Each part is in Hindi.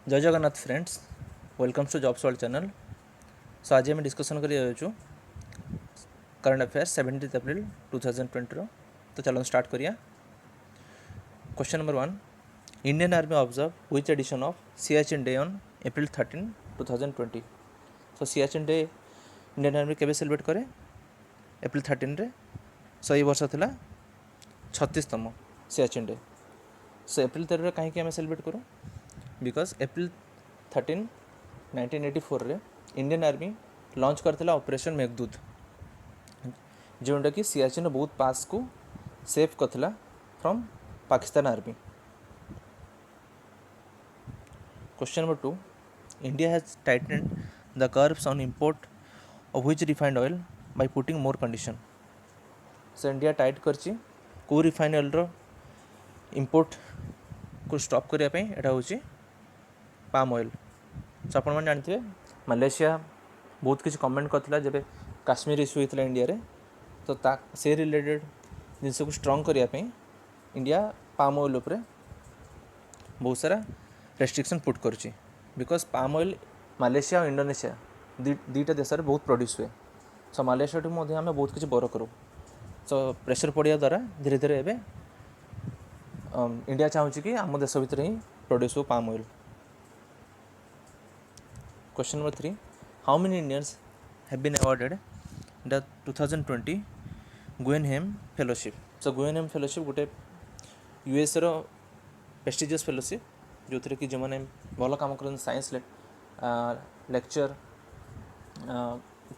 जय Jagannath friends, welcomes to jobs world channel. So आज आम डिस्कसन कर करंट अफेयर्स 17 एप्रिल 2020 तो चलो स्टार्ट करिया। Question number 1, Indian army observe which edition of Siachen day on April 13, 2020। So Siachen day Indian army केबे सेलिब्रेट करे? एप्रिल 13 रे। सो ये वर्ष था 36तम सियाचिन डे। सो एप्रिल 13 कहीं आम सेलिब्रेट करूँ? बिकज एप्रिल 13 1984 रे इंडियन आर्मी लॉन्च करथिला ऑपरेशन मेघदूत, जोटा कि सियाचिन बहुत पास को सेव करथिला from Pakistan army. Question number 2, India has tightened the curbs on import of which refined oil by putting more condition. से इंडिया टाइट करची को रिफाइंड ऑयल रो इंपोर्ट को स्टॉप करने पे एटा होची पाम ऑयल। सो आपण मैंने जानते मलेशिया बहुत किसी कमेंट करथिला जब काश्मीर इश्यू होता इंडिया रे, तो से रिलेटेड जिनस को स्ट्रंग करने इंडिया पाम ऑयल उपरे बहुत सारा रेस्ट्रिक्शन पुट करुच्ची। बिकज पाम ऑयल मलेशिया और इंडोनेशिया दुईटा देश में बहुत प्रोड्यूस हुए। सो मलेशिया आम बहुत किसी बर करूँ। सो प्रेशर पड़ा द्वारा धीरे धीरे एवं इंडिया चाहूँ कि आम देश भितर ही प्रोड्यूस हो palm oil. Question number 3, how many Indians have been awarded the 2020 Guggenheim fellowship. So Guggenheim fellowship गोटे यूएस रो प्रेस्टिजियस फेलोशिप जो थे कि जो मैंने भल कम कर साइंस लेक्चर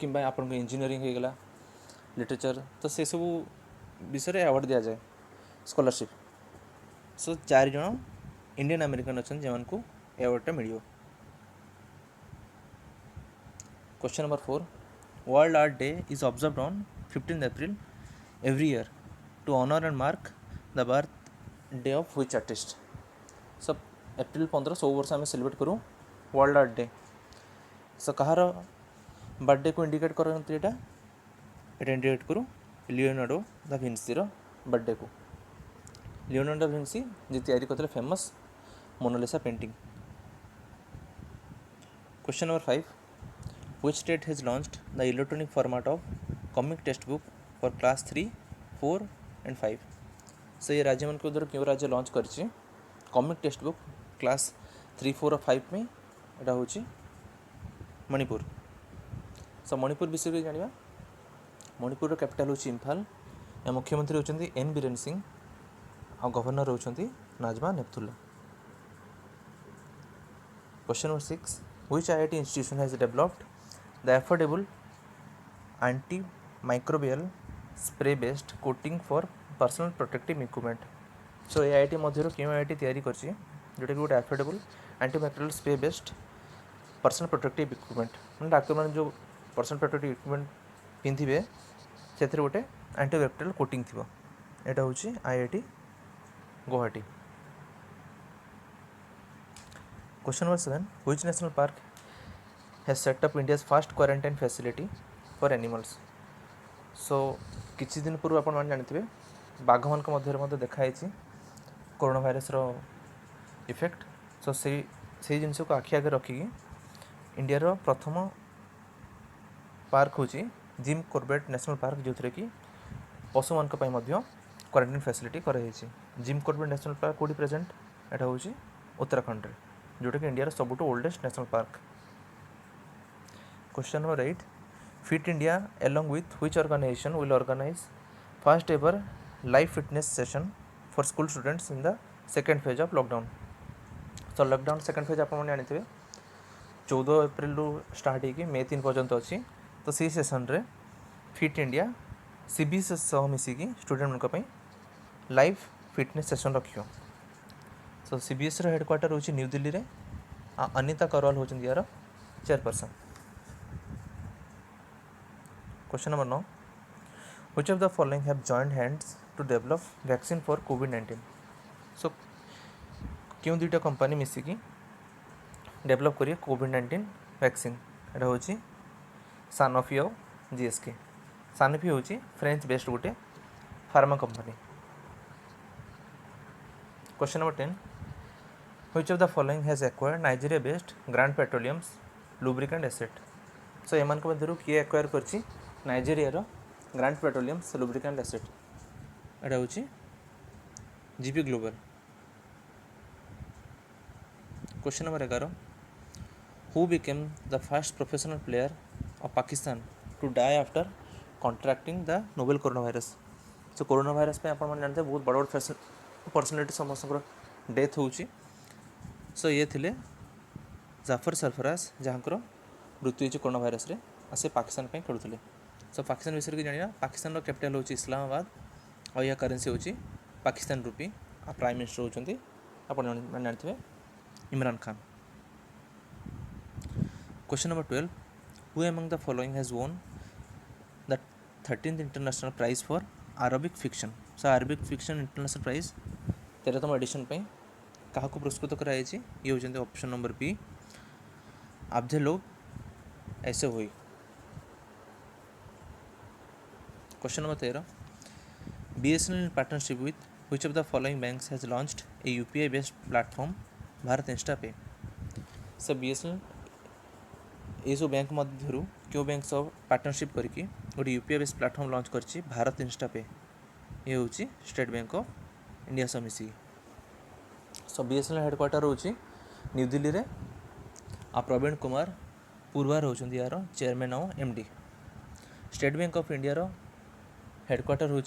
कि आपन इंजीनियरिंग हो गला लिटरेचर, तो से सब विषय अवार्ड दि जाए स्कॉलरशिप। सो 4 जन इंडियन अमेरिकन अच्छा जो अवार्डटा मिल। Question number 4, world art day is observed on 15 April every year to honour and mark the birthday of which artist. सब एप्रिल 15 सब वर्ष आम सेलिब्रेट करूँ वर्ल्ड आर्ट डे। सो कहार बर्थडे को इंडिकेट करते यहाँ इंडिकेट करूँ लियोनार्डो दा विंसी बर्थडे को। लियोनार्डो दा विंसी जी तैयारी करते famous Mona Lisa painting. Question number 5, which state has launched the electronic format of comic textbook for class 3, 4 and 5। सो ये राज्य मन को उधर क्यों राज्य लॉन्च करछि कॉमिक टेक्स्ट बुक क्लास 3, 4 और 5 में एटा होछि मणिपुर। सो मणिपुर विषय में जानिबा। मणिपुर कैपिटल होछि इम्फाल। या मुख्यमंत्री होचंती एन बीरेन सिंह और गवर्नर होचंती Najma Heptulla. Question number 6, which IIT institution has developed the affordable antimicrobial spray based coating for personal protective equipment। सो ये आईटी मध्य क्यों आईटी तैयारी करछि जोटा कि गोटे affordable antimicrobial spray based personal protective equipment, मतलब डाक्तर मैंने जो पर्सनल प्रोटेक्टिव इक्विपमेंट पिंधे से गोटे एंटीबैक्टेरियल कोटिंग थी। यहाँ हूँ IIT Guwahati. Question number 7, which national park has set up India's first quarantine facility for animals. So किछि दिन पूर्व आप जानते बाघ मान मध्य देखाई कोरोना भाइरस इफेक्ट। सो से जिनस को आखि आगे रखिकी इंडिया प्रथम पार्क हूँ जिम कॉर्बेट नेशनल पार्क जो थे कि पशु मान क्वारंटाइन फैसिलिटी कराई। जिम कॉर्बेट नेशनल पार्क कौटी प्रेजेंट यहाँ हूँ उत्तराखंड रे, जोटा कि इंडिया सबुठ oldest national park. Question number 8, fit India along with which organization will organize first ever live fitness session for school students in the second phase of lockdown। तो लॉकडाउन सेकेंड फेज आप जानते 14 एप्रिल स्टार्ट हो मे 3 पर्यंत अच्छी। तो सी सेसन रे फिट इंडिया सीबीएसई सह मिसिकी स्टूडेंट मान लाइव फिटनेस सेशन रखियो। सो सीबीएसई हेडक्वार्टर होची न्यू दिल्ली रे। अनिता करवाल होचंदी यार chairperson. Question number 9, which of the following have joined hands to develop vaccine for COVID-19। सो क्यों दुईटा कंपनी मिसिकी डेवलप करिए कोविड-19 वैक्सीन। यहाँ हूँ सानोफी और जीएसके। सानोफी हूँ फ्रेंच बेस्ड गोटे pharma company. Question number 10, Which of the following has acquired Nigeria based Grand Petroleum's lubricant asset? So ଏମାନଙ୍କ ମଧ୍ୟରୁ କିଏ acquire କରିଛି ନାଇଜେରିଆର ଗ୍ରାଣ୍ଡ ପେଟ୍ରୋଲିୟମ୍ସ ଲୁବ୍ରିକାଣ୍ଟ ଆସେଟ୍? ଏଇଟା ହେଉଛି GP global. Question number 11, who became the first professional player of Pakistan to die after contracting the novel corona virus? So corona virus पे आप जानते हैं बहुत बड़ बड़ पर्सनालीटी समस्त डेथ होची। सो ये थिले जाफर सरफराज जहाँकर मृत्यु होती कोरोना भाइरस रे, आ से पाकिस्तान पे खेलुले। सो पाकिस्तान विषय की जाना, पाकिस्तान कैपिटल होची इस्लामाबाद और या करेंसी होची पाकिस्तान रुपी। आ प्राइम मिनिस्टर होचंती आप जानते Imran Khan. Question number 12, who among the following has won the 13th international prize for Arabic fiction? So Arabic fiction international prize 13तम एडिशन पे क्या पुरस्कृत कराई? ये होचंती ऑप्शन नंबर बी, आब्दे लोग ऐसे हुई। Question number 13, BSNL in partnership with which of the following banks has launched a UPI based platform Bharat Insta पे? सो BSNL ये सब बैंक मध्य क्यों बैंक सब पार्टनरशिप करके गोटे यूपीआई बेस्ड प्लाटफर्म लॉन्च करछि भारत इंस्टा पे? ये हूँ स्टेट बैंक ऑफ इंडिया सह मिसी। सो BSNL हेडक्वार्टर हूँ न्यू दिल्ली रे। आ प्रवीण कुमार पूर्वार होचंदी यार चेयरमैन और MD। State Bank of India रो हेडक्वार्टर हूँ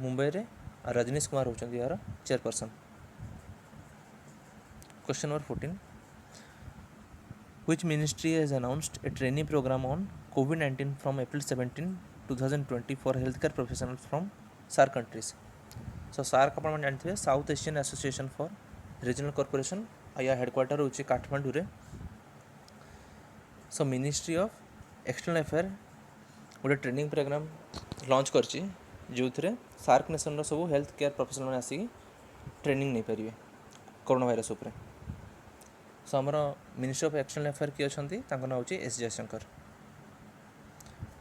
मुंबई रे, और रजनीश कुमार होचंदी यार chairperson. Question number 14, which ministry has announced a training program on COVID-19 from April 17, 2020 for healthcare professionals from SAARC countries? So SAARC आप जानते हैं south Asian association for regional corporation, या हेडक्वार्टर हूँ काठमांडू रे। सो मिनिस्ट्री ऑफ एक्सटर्नल अफेयर गोटे ट्रेनिंग प्रोग्राम लॉन्च करछि जो थे SAARC नेशन सब हेल्थ केयर प्रोफेशनल मैंने आसिक ट्रेनिंग नहीं पारे कोरोना भाइरस उपर। सो आमर मिनिस्ट्री ऑफ एक्सटर्नल अफेयर किए अच्छा ना हूँ S Jaishankar.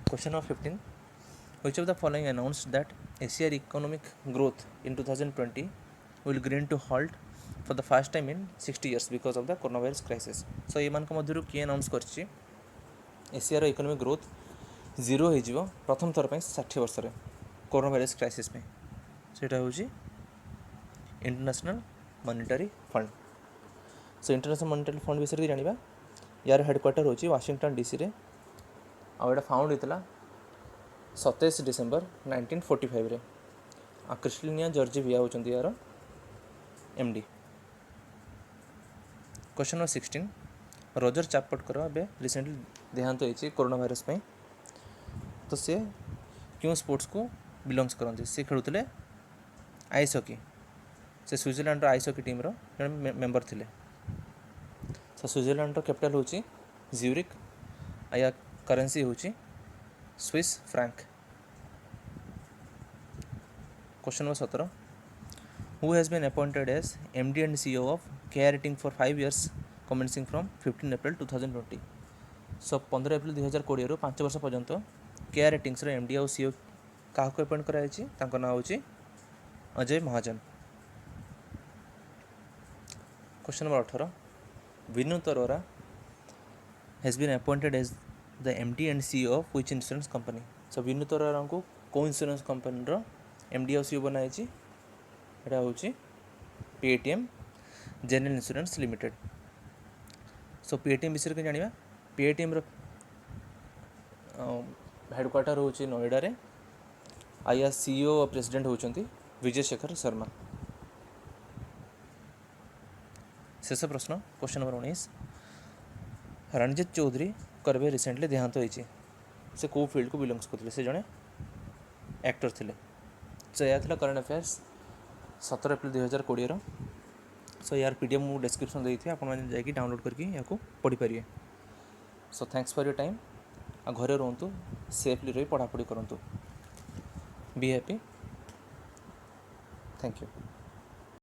Question number 15, which of the following announced that Asia's economic growth in 2020 will grind to halt for the first time in 60 years because of the coronavirus crisis? सो ये मध्य किए अनाउंस कर एशियार इकोनॉमिक ग्रोथ जीरो हो प्रथम थर पर 60 वर्ष कोरोना भाइरस क्राइसिस में? सेटा हूँ international monetary fund. So international monetary fund विषय जाना, यार हेडक्वार्टर हूँ वाशिंगटन DC रे, आउटा फाउंड होता 27 डिसेम्बर 1945 रे। आ क्रिस्टलिनिया जॉर्जिविया होचंती यार MD। क्वेश्चन नंबर 16, रॉजर चापटकर अब रिसेंटली देहांत होती कोरोना भाइरस पे, तो सी क्यों स्पोर्ट्स को बिलोंग्स करते? सी खेलुले आइस हॉकी, से स्विट्जरलैंड आइस हॉकी टीम रो जड़े मेंबर थे। सो स्विट्जरलैंड कैपिटल हूँ ज्यूरिक, या करेंसी हूँ Swiss franc. Question number 17, who has been appointed as MD and CEO of Care rating for 5 years commencing from 15 April 2020? So 15 April 2020 रु 5 वर्ष पर्यंत केयर रेटिंग्स MD और CEO क्या अपॉइंट कराई? ना हूँ Ajay Mahajan. Question number 18, Vinod Arora has been appointed as the MD and CEO of which insurance company? So Vinod Arora को कौ इंश्योरेंस कंपनी रो MD और CEO बनाई? एटा हूँ Paytm general insurance limited. So Paytm विषय के जाना, पेटीएम हेडक्वार्टर हूँ नोएडा रे, आया CEO और प्रेसिडेंट होचंती विजय शेखर शर्मा। शेष प्रश्न क्वेश्चन नंबर 19, रणजीत चौधरी करबे रिसेंटली देहांत होती, से कौ फील्ड को बिलोंग्स करते? से जड़े एक्टर थे। सो यह था करंट अफेयर्स 17 एप्रिल 2020। सो यार PDF मुझे डिस्क्रिप्शन देती आप जाकि डाउनलोड करके या पढ़ी पारे। So thanks for your time. आ घरे रुहतु, सेफली रही पढ़ापढ़ी करूँ। Be happy. Thank you.